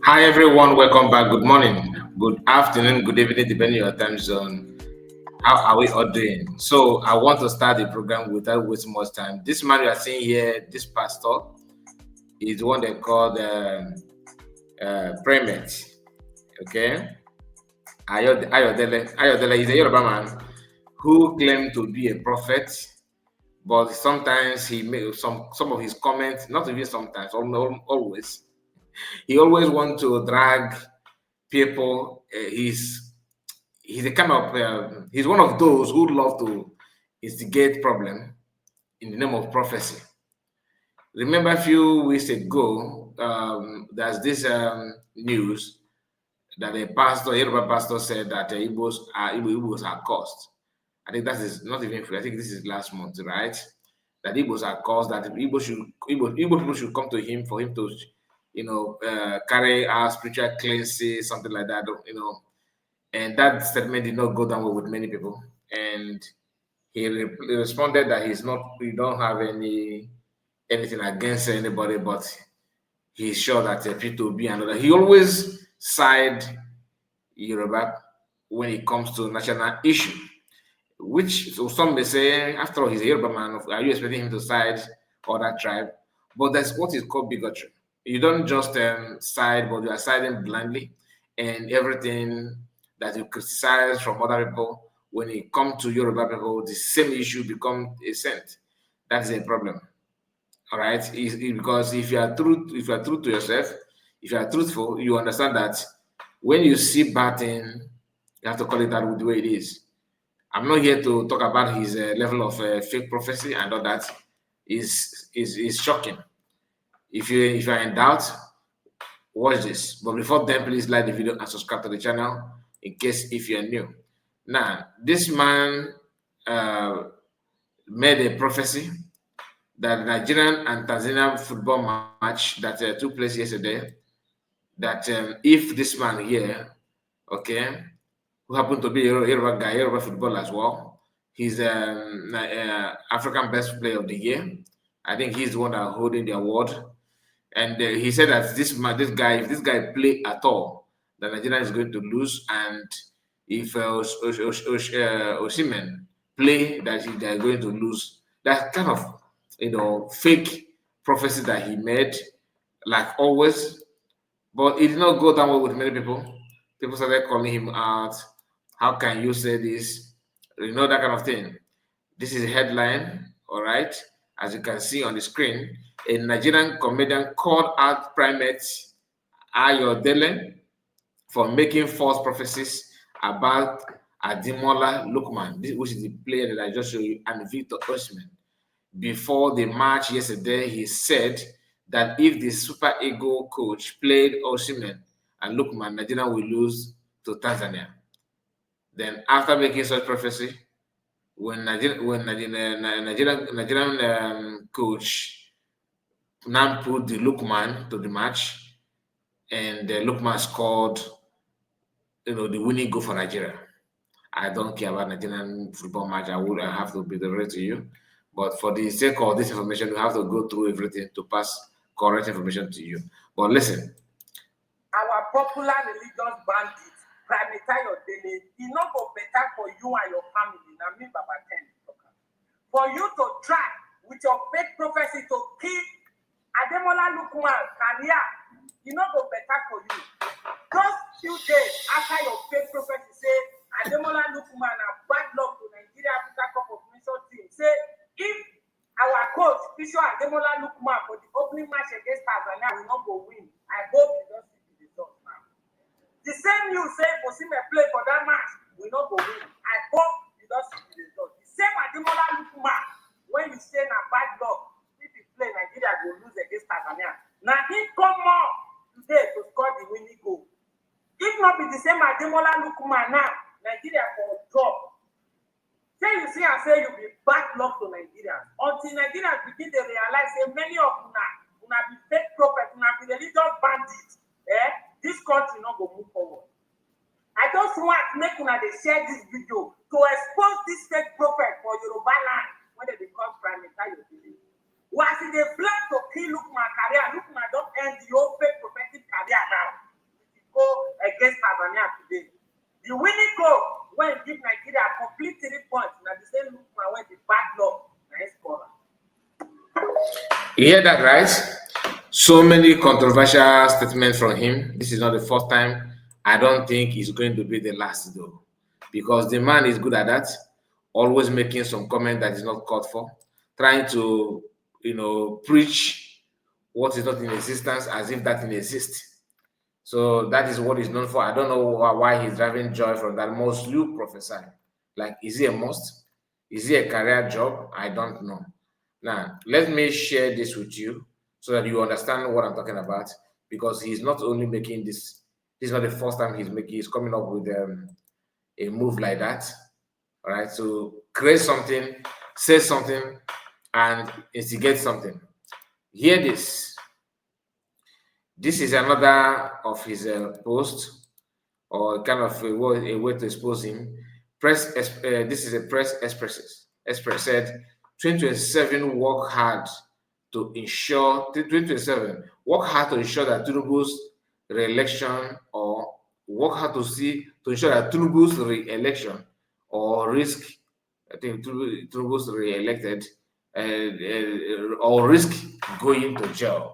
Hi everyone, welcome back. Good morning, good afternoon, good evening, depending on your time zone. How are we all doing? So I want to start the program without wasting much time. This man you are seeing here, this pastor, is one they call Primate. Okay, Ayodele is a Yoruba man who claimed to be a prophet, but sometimes he made some of his comments, not even sometimes, always. He always want to drag people. He's a kind of he's one of those who love to instigate problem in the name of prophecy. Remember a few weeks ago, there's this news that a pastor, a Yoruba pastor, said that Igbos are cursed. I think that is not even free. I think this is last month, right? That Igbos are cursed. That Igbo people should come to him for him to, carry out spiritual cleanses, something like that. And that statement did not go down well with many people. And he responded that he don't have anything against anybody, but he's sure that P2B and other. He always side Yoruba when it comes to national issue, which so some may say, after all, he's a Yoruba man. Are you expecting him to side other tribe? But that's what is called bigotry. You don't just side, but you are siding blindly, and everything that you criticize from other people, when it comes to Yoruba people, the same issue become a saint. That is a problem. All right, because if you are true to yourself, if you are truthful, you understand that when you see bad thing, you have to call it out the way it is. I'm not here to talk about his level of fake prophecy and all that. Is shocking. If you're in doubt, watch this. But before then, please like the video and subscribe to the channel in case if you're new. Now, this man uh, made a prophecy that the Nigerian and Tanzania football match that took place yesterday, that if this man here, okay, who happened to be a Yoruba guy, Yoruba football as well, he's African best player of the year. I think he's the one that holding the award. And he said that if this guy play at all, the Nigeria is going to lose. And if Osimhen play, they're going to lose. That kind of fake prophecy that he made, like always. But it did not go down well with many people. People started calling him out. How can you say this? That kind of thing. This is a headline, all right. As you can see on the screen, a Nigerian comedian called out Primate Ayodele for making false prophecies about Ademola Lookman, which is the player that I just showed you, and Victor Osimhen. Before the match yesterday, he said that if the Super Eagle coach played Osimhen and Lookman, Nigeria will lose to Tanzania. Then, after making such prophecy, when Nigerian coach now put the Lookman to the match, and Lookman scored, the winning goal for Nigeria. I don't care about Nigerian football match. I have to be the real to you. But for the sake of this information, we have to go through everything to pass correct information to you. But listen. Our popular religious bandit, Primate Ayodele, is not go better for you and your family. Now, me, Baba Ten. For you to try with your fake prophecy to kill Ademola Lookman career, it not go better for you. Just few days after your fake prophecy say Ademola Lookman a bad luck to Nigeria Africa Cup of Nations team. Say if our coach Bishop Ademola Lookman for the opening match against Tanzania will not go win, I hope you don't see the result now. The same news say Osimhen play for that match will not go win. I hope you don't see the result. The same Ademola Lookman when you say na bad luck, if he play Nigeria will lose against Tanzania. Now he come up today to score the winning goal. If not be the same Ademola Lookman now, Nigeria for drop. Say you see and say you be bad luck to Nigeria. Until Nigeria begin to realize say many of una be fake prophet, una be religious bandits. This country not go move forward. I just want make una dey share this video to expose this fake prophet for Yoruba land when they become Primate Ayodele. Once they plan to kill Lookman career, Lookman don't end the whole fake prophetic career now. You hear that, right? So many controversial statements from him. This is not the first time. I don't think it's going to be the last, though, because the man is good at that, always making some comment that is not called for, trying to, preach what is not in existence as if that thing exists. So that is what he's known for. I don't know why he's driving joy from that. Must you prophesy? Like, is it a must? Is it a career job? I don't know. Now, let me share this with you so that you understand what I'm talking about. Because he's not only making this is not the first time he's coming up with a move like that. All right, so create something, say something, and instigate something. Hear this. This is another of his posts, or kind of a way to expose him. This is a press Exp0sed 2027 work hard to ensure 2027 work hard to ensure that Tinubu's re-election, or work hard to ensure that Tinubu's re-election or risk, I think Tinubu's re-elected, or risk going to jail.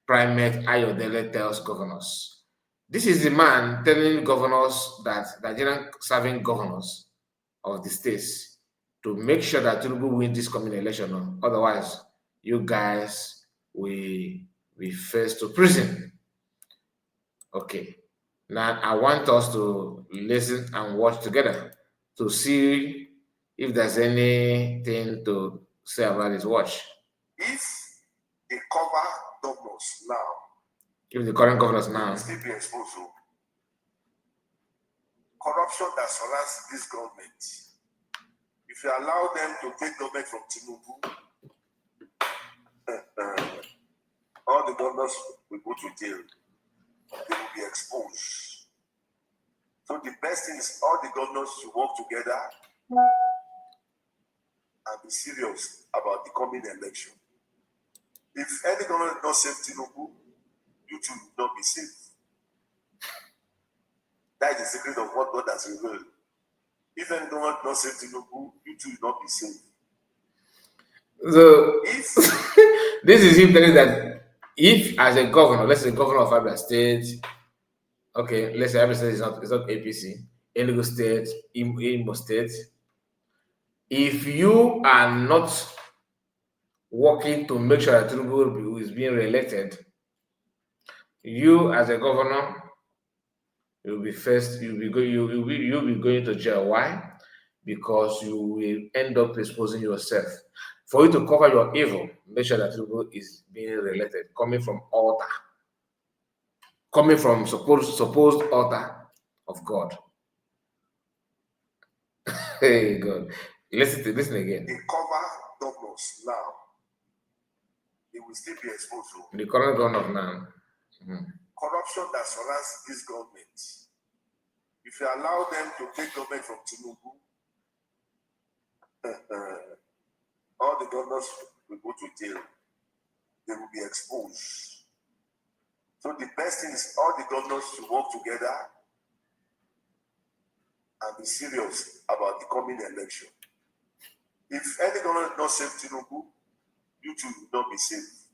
Primate Ayodele tells governors. This is the man telling governors, that Nigerian serving governors of the states, to make sure that Tinubu wins this coming election. Otherwise, you guys will be faced to prison. Okay. Now, I want us to listen and watch together to see if there's anything to say about his watch. If they cover governors now, if the current governors now still be exposed to corruption that surrounds this government, if you allow them to take government from Tinubu, all the governors will go to jail. They will be exposed. So the best thing is all the governors should work together and be serious about the coming election. If any government not save Tinubu, you too will not be safe. That is the secret of what God has revealed. If any government not save Tinubu, you too will not be safe. So this is him telling that if, as a governor, let's say governor of Abia State, okay, let's say Abia State is not APC, Enugu State, Imo State, if you are not working to make sure that Tinubu is being re-elected, you as a governor, you'll be going to jail. Why? Because you will end up exposing yourself. For you to cover your evil, make sure that Tinubu is being re-elected, coming from supposed altar of God. Hey God. Listen again. They cover governors now. They will still be exposed to the current governor now. Corruption that surrounds this government. If you allow them to take government from Tinubu, all the governors will go to jail. They will be exposed. So the best thing is all the governors should work together and be serious about the coming election. If any government not save Tinubu, you too will not be safe.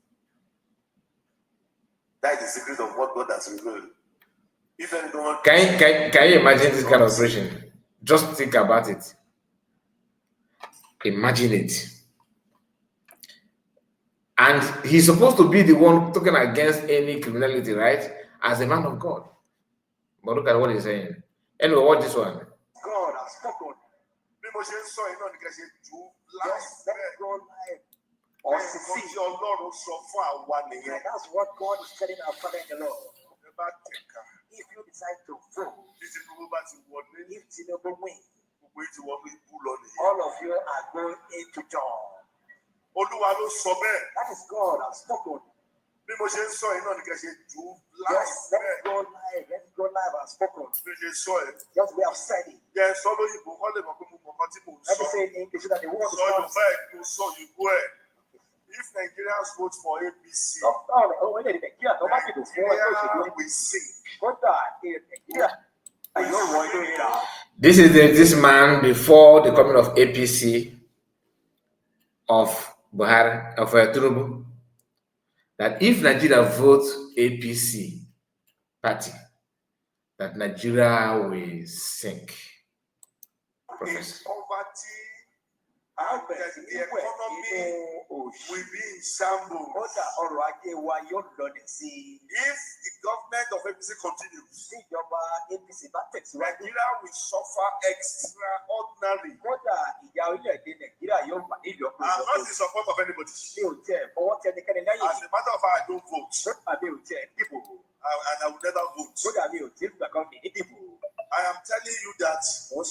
That is the secret of what God has revealed. If any government can you imagine this kind of operation? Just think about it. Imagine it. And he's supposed to be the one talking against any criminality, right? As a man of God. But look at what he's saying. Anyway, watch this one. God has spoken. Just let God live. Or see your Lord so far one year. That's what God is telling our Father in the Lord. If you decide to vote, if Tinubu wins, all of you are going into jail. That is God has spoken. Just let God live. Let God live has spoken. Just we have said it. Let me say in English so that the word is not. If Nigerians vote for APC, we sing. This is this man before the coming of APC of Buhari, of Tinubu. that if Nigeria votes APC party, that Nigeria will sink. Professor. Poverty, the economy will be in shambles. If the government of APC continues, Nigeria will suffer extraordinary. I'm not in support of anybody. As a matter of fact, I don't vote. And I will never vote. I am telling you that we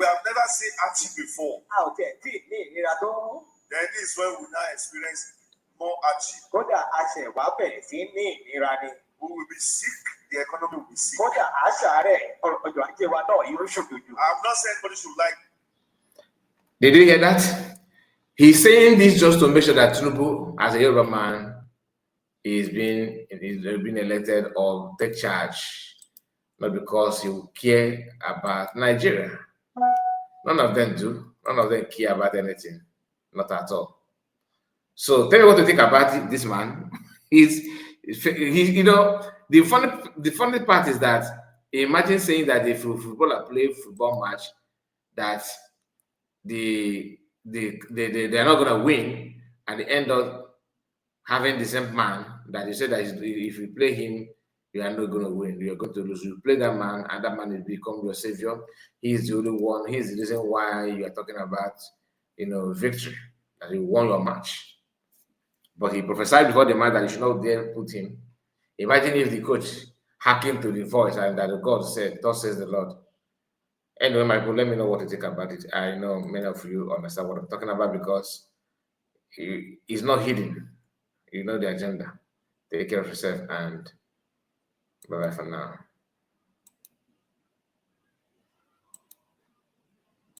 have never seen action before. Then this is when we now experience more action. We will be sick, the economy will be sick. I'm not saying anybody should like. Did you hear that? He's saying this just to make sure that Tinubu, as a Yoruba man, is being elected or take charge. Not because he will care about Nigeria. None of them do. None of them care about anything. Not at all. So tell me what to think about this man. He's you know, the funny part is that imagine saying that if a footballer play football match, that they're not gonna win, and they end up having the same man that you said that if you play him, you are not going to win. You are going to lose. You play that man, and that man will become your savior. He is the only one. He is the reason why you are talking about, victory. That you won your match. But he prophesied before the match that you should not dare put him. Imagine if the coach hearkened to the voice and that God said, "Thus says the Lord." Anyway, Michael, let me know what you think about it. I know many of you understand what I'm talking about because it's not hidden. You know the agenda. Take care of yourself and bye-bye for now.